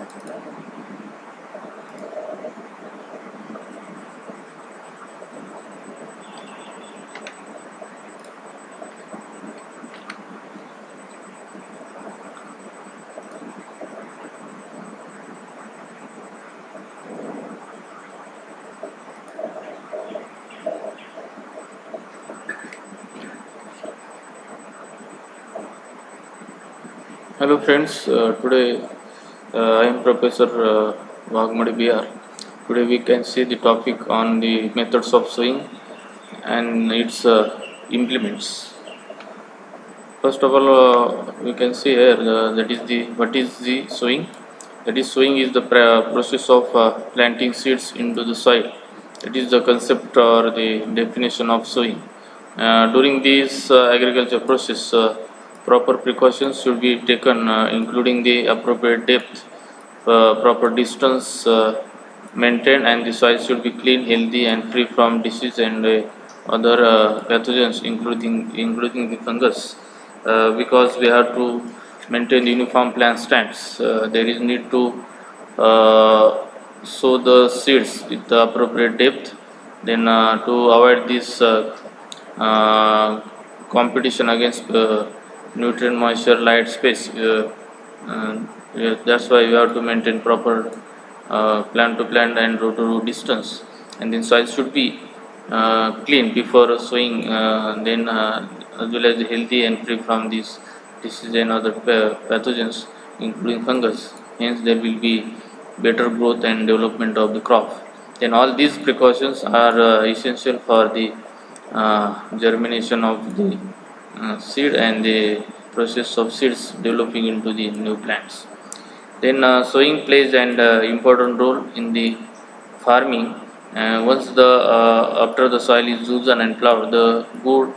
Hello friends, today I am Professor Vagmadi BR. Today we can see the topic on the methods of sewing and its implements. First of all, we can see here that is the what is the sowing. That is sowing is the process of planting seeds into the soil. It is the concept or the definition of sowing. During this agriculture process, proper precautions should be taken, including the appropriate depth, proper distance maintained, and the soil should be clean, healthy, and free from disease and other pathogens, including the fungus. Because we have to maintain uniform plant stands, there is need to uh, sow the seeds with the appropriate depth. Then to avoid this competition against nutrient, moisture, light, space. Yeah, that's why we have to maintain proper plant to plant and row to row distance, and then soil should be clean before sowing, then as well as healthy and free from these diseases and other pathogens, including fungus. Hence, there will be better growth and development of the crop. Then all these precautions are essential for the germination of the seed and the process of seeds developing into the new plants. Then sowing plays an important role in the farming. Once the after the soil is loosened and plowed, the good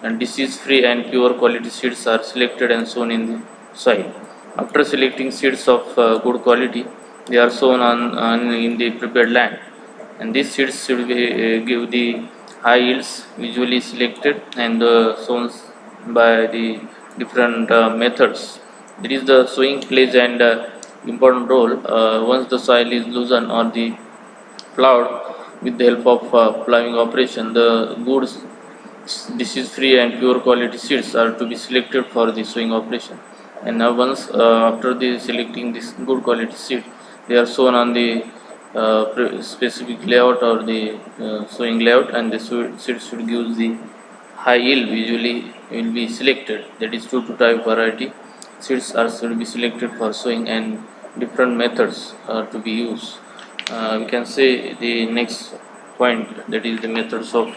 and disease-free and pure quality seeds are selected and sown in the soil. After selecting seeds of good quality, they are sown on in the prepared land, and these seeds should be, give the high yields visually selected and sown by the different methods. That is the sowing plays an important role. Once the soil is loosened or the plowed with the help of plowing operation, the good disease-free and pure quality seeds are to be selected for the sowing operation. And now once after the selecting this good quality seed, they are sown on the specific layout or the sowing layout, and the seed should give the high yield usually will be selected. That is 2 to type variety. Seeds are should be selected for sowing, and different methods are to be used. We can say the next point, that is the methods of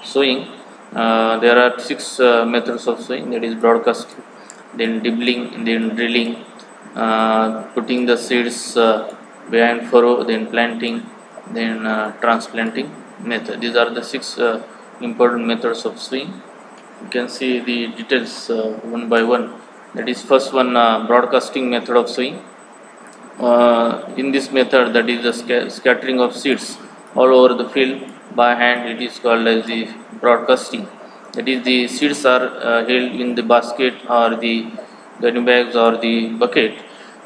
sowing. There are six methods of sowing, that is broadcasting, then dibbling, then drilling, putting the seeds behind furrow, then planting, then transplanting method. These are the six important methods of sowing. You can see the details one by one. That is first one, broadcasting method of sowing. In this method, that is the scattering of seeds all over the field by hand, it is called as the broadcasting. That is, the seeds are held in the basket or the gunny bags or the bucket.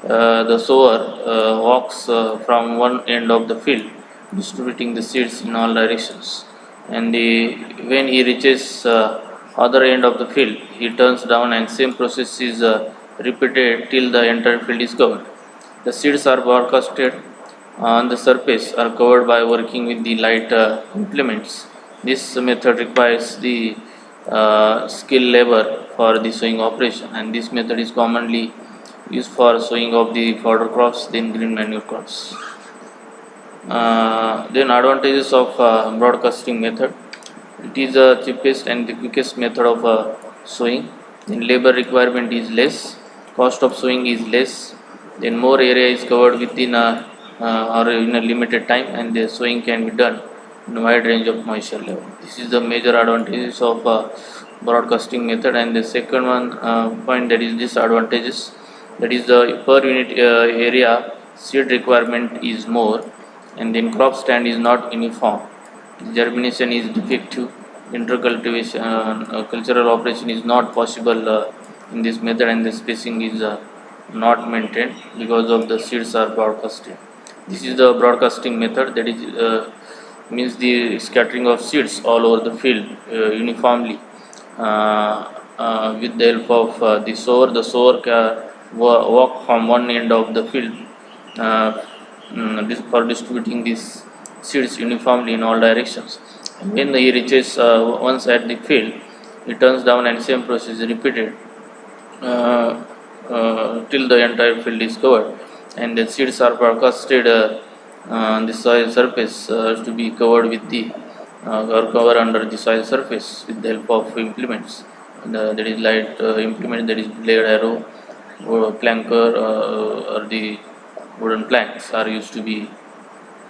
The sower walks from one end of the field, distributing the seeds in all directions. And when he reaches other end of the field, he turns down, and same process is repeated till the entire field is covered. The seeds are broadcasted on the surface are covered by working with the light implements. This method requires the skilled labor for the sowing operation, and this method is commonly used for sowing of the fodder crops, then green manure crops. Then advantages of broadcasting method. It is the cheapest and the quickest method of sowing. Then labor requirement is less, cost of sowing is less, then more area is covered within or in a limited time, and the sowing can be done in a wide range of moisture level. This is the major advantages of broadcasting method. And the second one point, that is disadvantages, that is the per unit area seed requirement is more, and then crop stand is not uniform, germination is defective, intercultivation cultural operation is not possible in this method, and the spacing is not maintained because of the seeds are broadcasted. This is the broadcasting method, that is means the scattering of seeds all over the field uniformly with the help of the sower. The sower can walk from one end of the field uh, for distributing these seeds uniformly in all directions. When he reaches once at the field, he turns down and same process is repeated uh, till the entire field is covered, and the seeds are broadcasted on the soil surface to be covered with the or cover under the soil surface with the help of implements. That is light implement, that is blade, arrow, or planker, or the wooden planks are used to be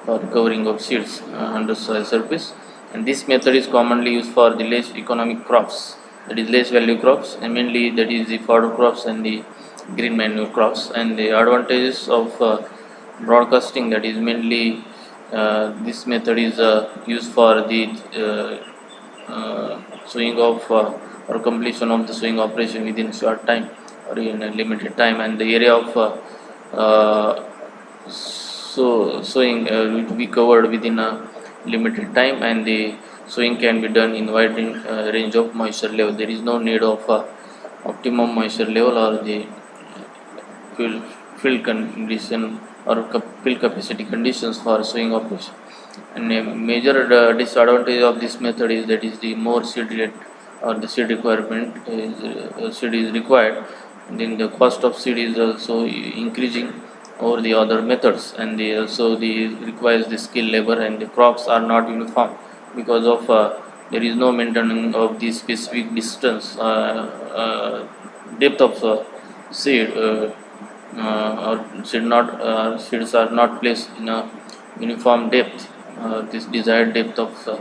for covering of seeds under soil surface. And this method is commonly used for the less economic crops, that is less value crops, and mainly that is the fodder crops and the green manure crops. And the advantages of broadcasting, that is mainly this method is used for the sowing of or completion of the sowing operation within short time or in a limited time, and the area of sowing will be covered within a limited time, and the sowing can be done in wide range of moisture level. There is no need of optimum moisture level or the field, field condition or field capacity conditions for sowing operation. And a major disadvantage of this method is that is the more seed rate or the seed requirement is seed is required, then the cost of seed is also increasing over the other methods, and they also the requires the skilled labor, and the crops are not uniform because of there is no maintaining of the specific distance depth of seed or seeds are not placed in a uniform depth, this desired depth of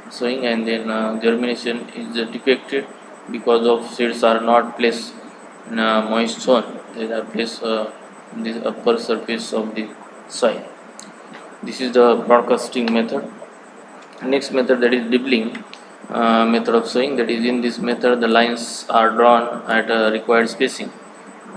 sowing, and then germination is defected because of seeds are not placed in a moist zone. They are placed in the upper surface of the soil. This is the broadcasting method. Next method, that is dibbling method of sowing. That is, in this method the lines are drawn at a required spacing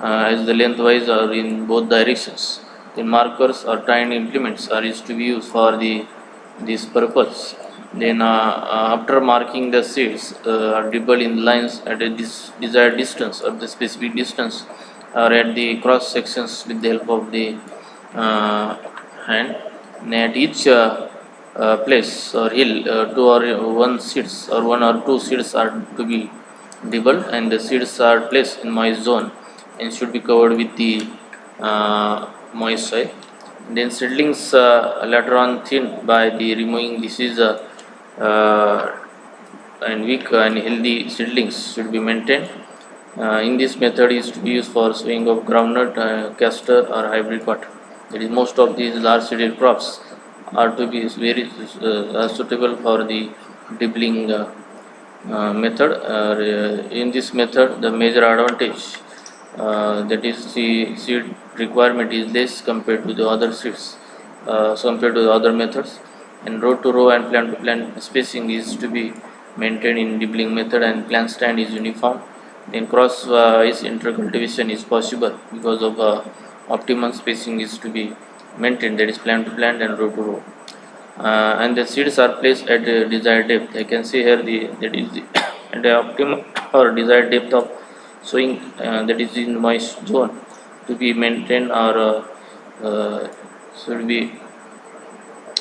as the lengthwise or in both directions. The markers or tiny implements are used to be used for this purpose. Then after marking the seeds are dribbled in lines at a desired distance or the specific distance or at the cross sections with the help of the uh, hand. And at each place or hill, two or one seeds or one or two seeds are to be dribbled, and the seeds are placed in moist zone and should be covered with the moist soil. Then seedlings later on thin by the removing disease uh, and weak and healthy seedlings should be maintained. In this method is to be used for sowing of groundnut, castor or hybrid cotton. That is, most of these large seeded crops are to be very suitable for the dribbling method. In this method, the major advantage that is the seed requirement is less compared to the other seeds, compared to the other methods, and row to row and plant to plant spacing is to be maintained in dribbling method, and plant stand is uniform. Then cross is intercultivation is possible because of optimum spacing is to be maintained, that is plant to plant and row to row. And the seeds are placed at the desired depth. I can see here the that is the at the optimum or desired depth of sowing, that is in moist zone to be maintained or should be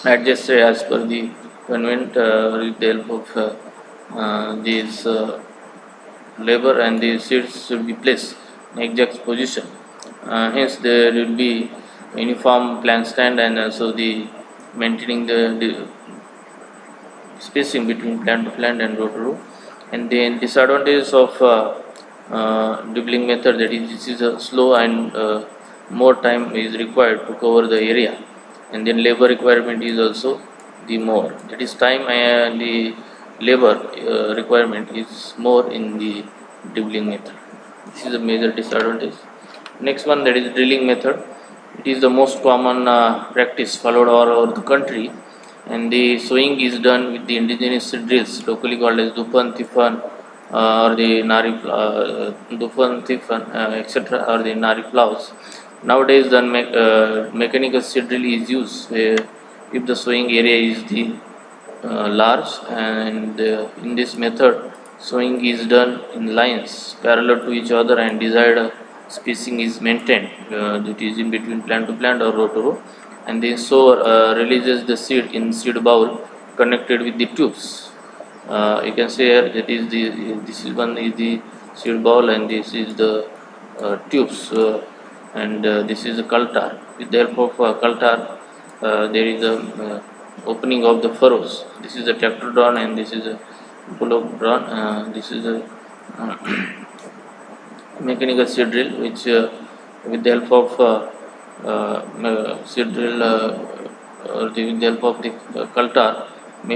adjusted as per the convent with the help of these labor, and the seeds should be placed in exact position. Hence, there will be uniform plant stand and also the maintaining the spacing between plant to plant and row to row. And then disadvantages of dribbling method, that is this is a slow and more time is required to cover the area, and then labor requirement is also the more, that is time and the labor requirement is more in the dribbling method. This is a major disadvantage. Next one, that is drilling method. It is the most common practice followed all over the country, and the sowing is done with the indigenous drills locally called as Dupan, Tifan, or the nari dufan, tifan, etc., or the nari plows. Nowadays, the mechanical seed drill is used if the sowing area is the large, and in this method, sowing is done in lines parallel to each other, and desired spacing is maintained, that is in between plant to plant or row to row, and the sower releases the seed in seed bowl connected with the tubes. You can say here that is the this is one is the seed bowl, and this is the tubes, and this is a cultar. With the help of cultar, there is a opening of the furrows. This is a tractor drawn, and this is a bullock drawn. This is a mechanical seed drill, which with the help of seed drill, with the help of the cultar,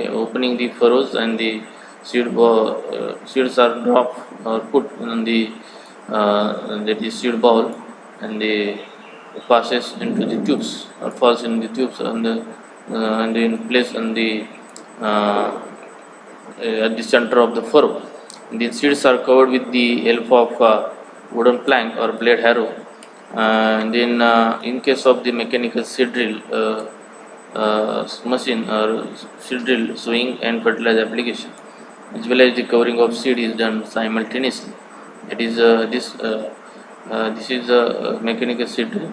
opening the furrows, and the seeds are dropped or put in the that is seed bowl, and they passes into the tubes or falls in the tubes, and in place on the uh, at the center of the furrow. The seeds are covered with the help of wooden plank or blade harrow. And then, in case of the mechanical seed drill machine or seed drill, sowing and fertilizer application, as well as the covering of seed, is done simultaneously. It is this is a mechanical seed drill,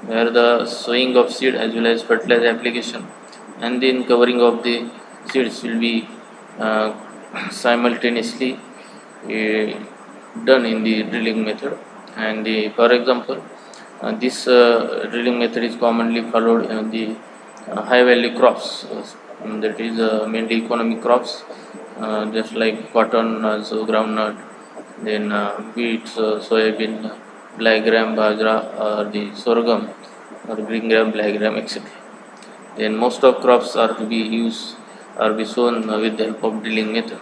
where the sowing of seed as well as fertilizer application and then covering of the seeds will be uh, simultaneously done in the drilling method. And for example, this drilling method is commonly followed in the high value crops, that is mainly economic crops, just like cotton, so groundnut, then wheat, soybean, black gram, bajra, or the sorghum, or green gram, black gram, etc. Then most of crops are to be used or be sown with the help of drilling method.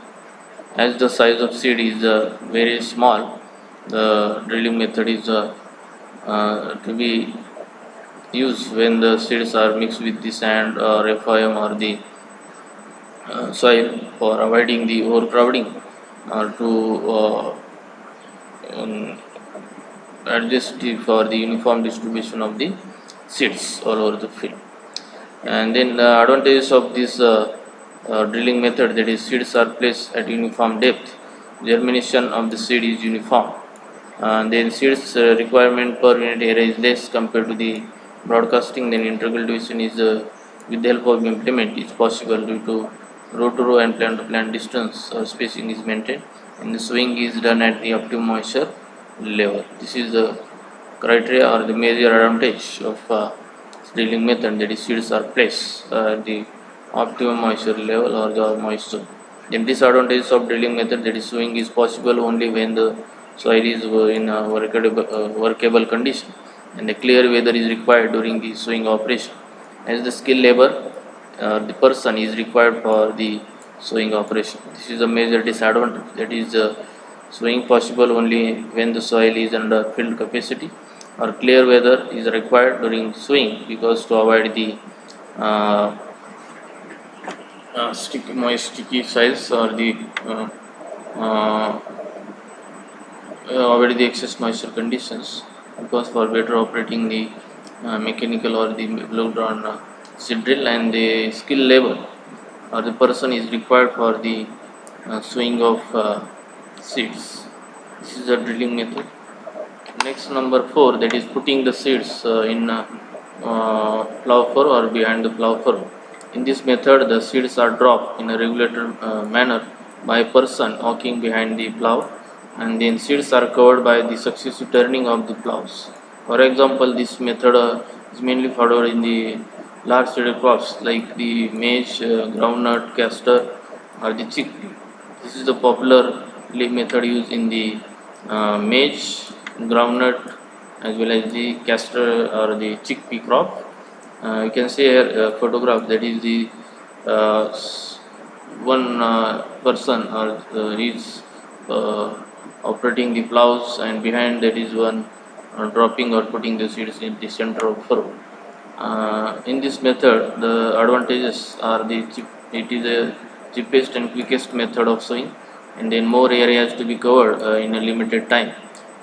As the size of seed is very small, the drilling method is to be used when the seeds are mixed with the sand or FIM or the soil, for avoiding the overcrowding, or to um, adjust for the uniform distribution of the seeds all over the field. And then the advantages of this drilling method, that is seeds are placed at uniform depth, germination of the seed is uniform, and then seeds requirement per unit area is less compared to the broadcasting. Then intercultivation is with the help of implement is possible due to row and plant to plant distance or spacing is maintained, and the sowing is done at the optimum moisture level. This is the criteria or the major advantage of drilling method, that is seeds are placed at the optimum moisture level or the moisture. Then disadvantages of drilling method, that is sowing is possible only when the soil is in a workable condition, and the clear weather is required during the sowing operation, as the skill labor the person is required for the sowing operation. This is a major disadvantage, that is sowing possible only when the soil is under filled capacity, or clear weather is required during sowing, because to avoid the uh, sticky size, or the uh, uh, avoid the excess moisture conditions, because for better operating the mechanical or the blow drawn seed drill, and the skill labor or the person is required for the sowing of seeds. This is the drilling method. Next, number 4, that is putting the seeds in plough furrow or behind the plough furrow. In this method, the seeds are dropped in a regulated manner by a person walking behind the plough, and then seeds are covered by the successive turning of the ploughs. For example, this method is mainly followed in the large seeded crops like the maize, groundnut, castor, or the chickpea. This is the popular method used in the maize, groundnut, as well as the castor or the chickpea crop. You can see here a photograph, that is the one person or is operating the plows, and behind that is one dropping or putting the seeds in the center of furrow. In this method, the advantages are it is a cheapest and quickest method of sowing, and then more area has to be covered in a limited time.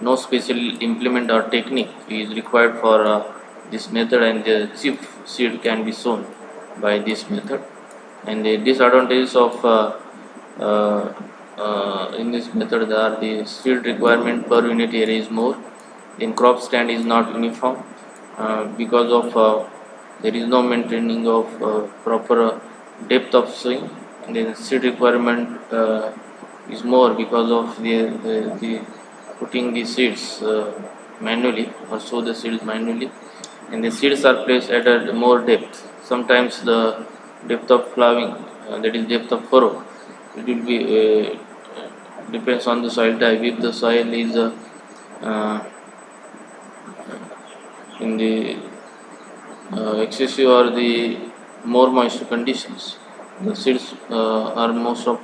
No special implement or technique is required for this method, and the cheap seed can be sown by this method. And the disadvantages of in this method are the seed requirement per unit area is more, then crop stand is not uniform because of there is no maintaining of proper depth of sowing, and then seed requirement is more because of the putting the seeds manually or sow the seeds manually, and the seeds are placed at a more depth. Sometimes the depth of plowing, that is depth of furrow, it will be depends on the soil type. If the soil is uh, in the excessive or the more moisture conditions, the seeds are most of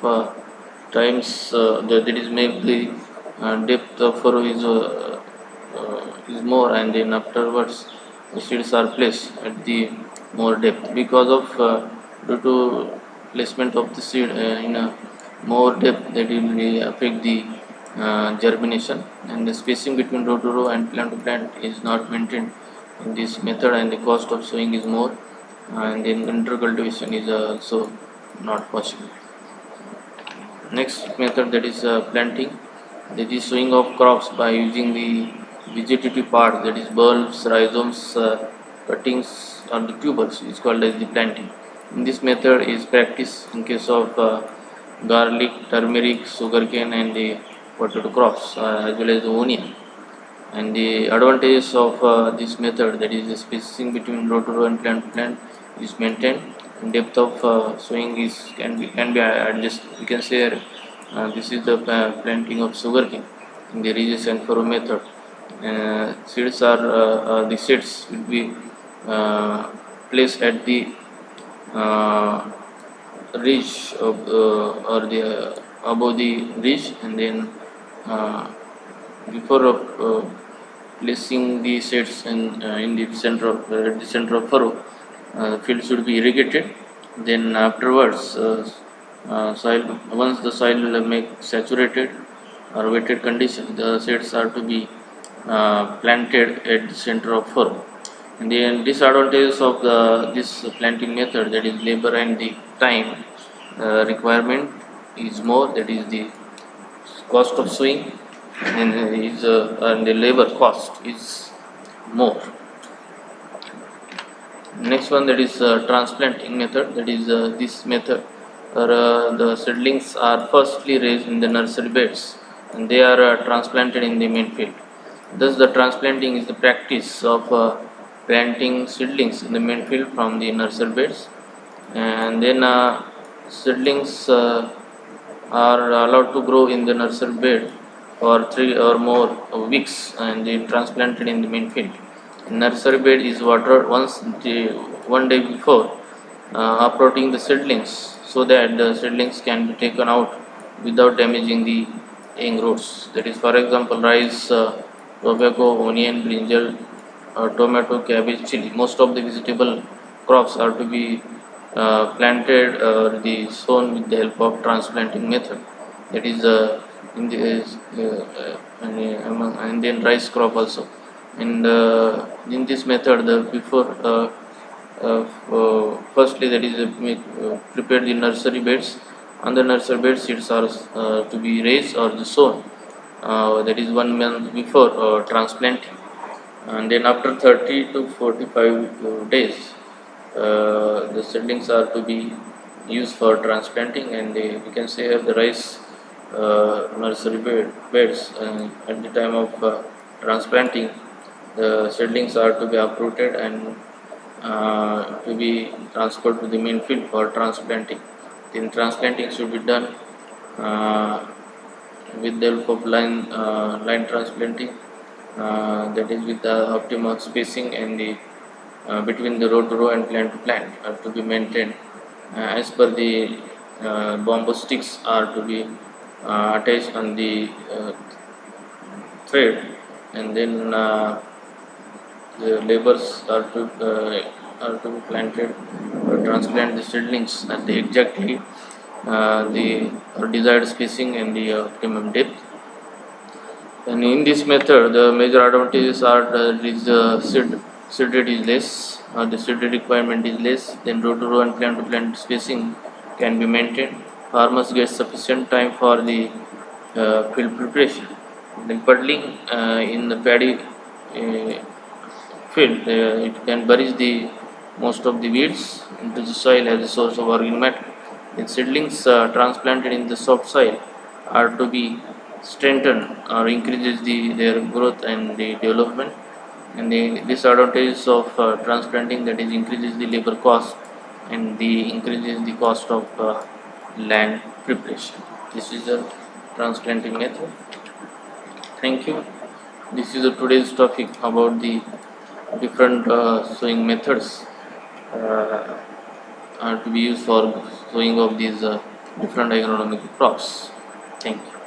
times that is make the depth of furrow is more, and then afterwards the seeds are placed at the more depth because of due to placement of the seed in a more depth, that will really affect the germination, and the spacing between row to row and plant to plant is not maintained in this method, and the cost of sowing is more, and then intercultivation is also not possible. Next method, that is planting, that is sowing of crops by using the vegetative part, that is bulbs, rhizomes, cuttings or the tubers is called as the planting. In this method is practiced in case of garlic, turmeric, sugarcane and the potato crops as well as the onion. And the advantages of this method, that is the spacing between row to row and plant to plant is maintained, and depth of sowing is can be adjusted. You can say this is the planting of sugarcane in the ridges and furrow method. Seeds are the seeds will be placed at the uh, ridge of, or the above the ridge, and then uh, before placing the seeds in the center of furrow, the field should be irrigated. Then afterwards, soil once the soil will make saturated or wetted condition, the seeds are to be planted at the center of furrow. And the disadvantages of this planting method, that is labor and the time requirement is more, that is the cost of sowing and the labor cost is more. Next one, that is transplanting method, that is this method where the seedlings are firstly raised in the nursery beds and they are transplanted in the main field. Thus the transplanting is the practice of planting seedlings in the main field from the nursery beds, and then seedlings are allowed to grow in the nursery bed for 3 or more weeks and they transplanted in the main field. Nursery bed is watered one day before uprooting the seedlings, so that the seedlings can be taken out without damaging the young roots. That is, for example, rice, tobacco, onion, brinjal, tomato, cabbage, chili. Most of the vegetable crops are to be planted or sown with the help of transplanting method. That is in the and then rice crop also. And in this method, the before firstly, that is prepare the nursery beds. On the nursery bed, seeds are to be raised or the sown. That is 1 month before transplanting, and then after 30 to 45 days, the seedlings are to be used for transplanting, and we can say the rice nursery beds at the time of transplanting, the seedlings are to be uprooted and to be transferred to the main field for transplanting. Then transplanting should be done uh, with the help of line transplanting, that is with the optimal spacing and the between the row to row and plant to plant are to be maintained as per the bamboo sticks are to be attached on the thread, and then the labors are to be planted or transplant the seedlings at the exactly the desired spacing and the optimum depth. And in this method, the major advantages are that seed rate is less, the seed rate requirement is less, then row to row and plant to plant spacing can be maintained. Farmers get sufficient time for the field preparation. Then puddling in the paddy field, it can bury the most of the weeds into the soil as a source of organic matter. Then seedlings transplanted in the soft soil are to be strengthened or increases their growth and the development. And the disadvantages of transplanting, that is increases the labor cost and the increases the cost of land preparation. This is the transplanting method. Thank you. This is today's topic about the different sowing methods are to be used for sowing of these different agronomic crops. Thank you.